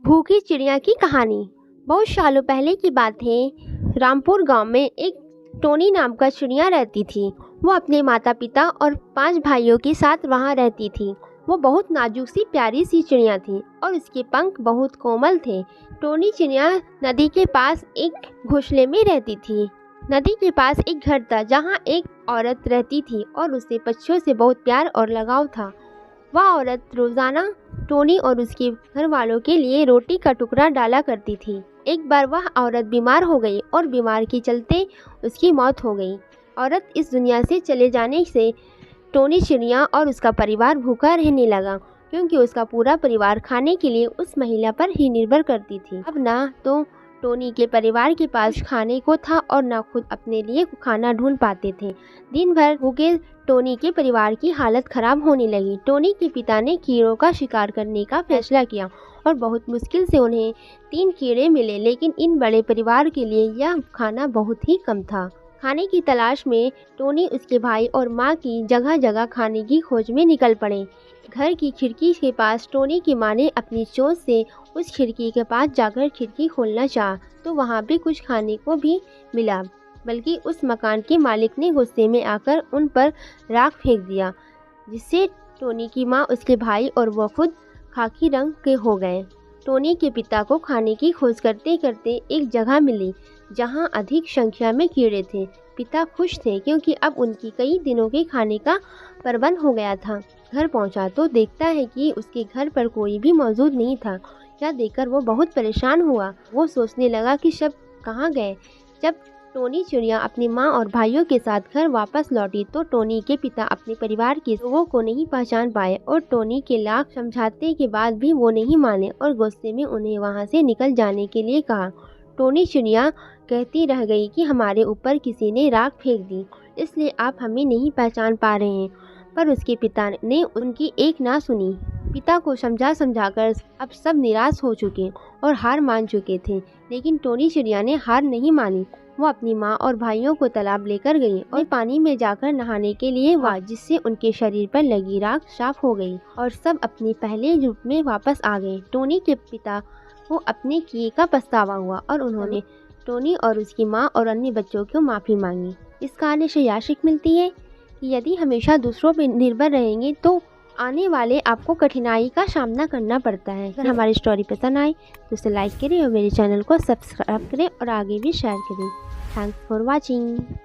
भूखी चिड़िया की कहानी। बहुत सालों पहले की बात है। रामपुर गांव में एक टोनी नाम का चिड़िया रहती थी। वो अपने माता पिता और 5 भाइयों के साथ वहां रहती थी। वो बहुत नाजुक सी प्यारी सी चिड़िया थी और उसके पंख बहुत कोमल थे। टोनी चिड़िया नदी के पास एक घोंसले में रहती थी। नदी के पास एक घर था जहाँ एक औरत रहती थी और उसे पक्षियों से बहुत प्यार और लगाव था। वह औरत रोजाना टोनी और उसके घर वालों के लिए रोटी का टुकड़ा डाला करती थी। एक बार वह औरत बीमार हो गई और बीमार के चलते उसकी मौत हो गई। औरत इस दुनिया से चले जाने से टोनी चिड़िया और उसका परिवार भूखा रहने लगा, क्योंकि उसका पूरा परिवार खाने के लिए उस महिला पर ही निर्भर करती थी। अब ना तो टोनी के परिवार के पास खाने को था और न खुद अपने लिए खाना ढूंढ पाते थे। दिन भर भूखे टोनी के परिवार की हालत खराब होने लगी। टोनी के पिता ने कीड़ों का शिकार करने का फैसला किया और बहुत मुश्किल से उन्हें 3 कीड़े मिले, लेकिन इन बड़े परिवार के लिए यह खाना बहुत ही कम था। खाने की तलाश में टोनी उसके भाई और माँ की जगह जगह खाने की खोज में निकल पड़े। घर की खिड़की के पास टोनी की माँ ने अपनी चोंच से उस खिड़की के पास जाकर खिड़की खोलना चाहा तो वहाँ भी कुछ खाने को भी मिला, बल्कि उस मकान के मालिक ने गुस्से में आकर उन पर राख फेंक दिया, जिससे टोनी की माँ, उसके भाई और वह खुद खाकी रंग के हो गए। टोनी के पिता को खाने की खोज करते करते एक जगह मिली जहाँ अधिक संख्या में कीड़े थे। पिता खुश थे क्योंकि अब उनकी कई दिनों के खाने का प्रबंध हो गया था। घर पहुंचा तो देखता है कि उसके घर पर कोई भी मौजूद नहीं था। यह देखकर वो बहुत परेशान हुआ। वो सोचने लगा कि सब कहाँ गए। जब टोनी चिड़िया अपनी माँ और भाइयों के साथ घर वापस लौटी तो टोनी के पिता अपने परिवार के लोगों को नहीं पहचान पाए और टोनी के लाख समझाने के बाद भी वो नहीं माने और गुस्से में उन्हें वहाँ से निकल जाने के लिए कहा। टोनी चिड़िया कहती रह गई कि हमारे ऊपर किसी ने राख फेंक दी, इसलिए आप हमें नहीं पहचान पा रहे हैं। पर उसके पिता ने उनकी एक ना सुनी। पिता को समझाकर अब सब निराश हो चुके और हार मान चुके थे, लेकिन टोनी चिड़िया ने हार नहीं मानी। वो अपनी माँ और भाइयों को तालाब लेकर गई और पानी में जाकर नहाने के लिए हुआ, जिससे उनके शरीर पर लगी राख साफ हो गई और सब अपने पहले रूप में वापस आ गए। टोनी के पिता को अपने किए का पछतावा हुआ और उन्होंने टोनी और उसकी माँ और अन्य बच्चों को माफ़ी मांगी। इस कहानी से यह सीख मिलती है कि यदि हमेशा दूसरों पर निर्भर रहेंगे तो आने वाले आपको कठिनाई का सामना करना पड़ता है। अगर हमारी स्टोरी पसंद आए तो उसे लाइक करें और मेरे चैनल को सब्सक्राइब करें और आगे भी शेयर करें। Thanks for watching.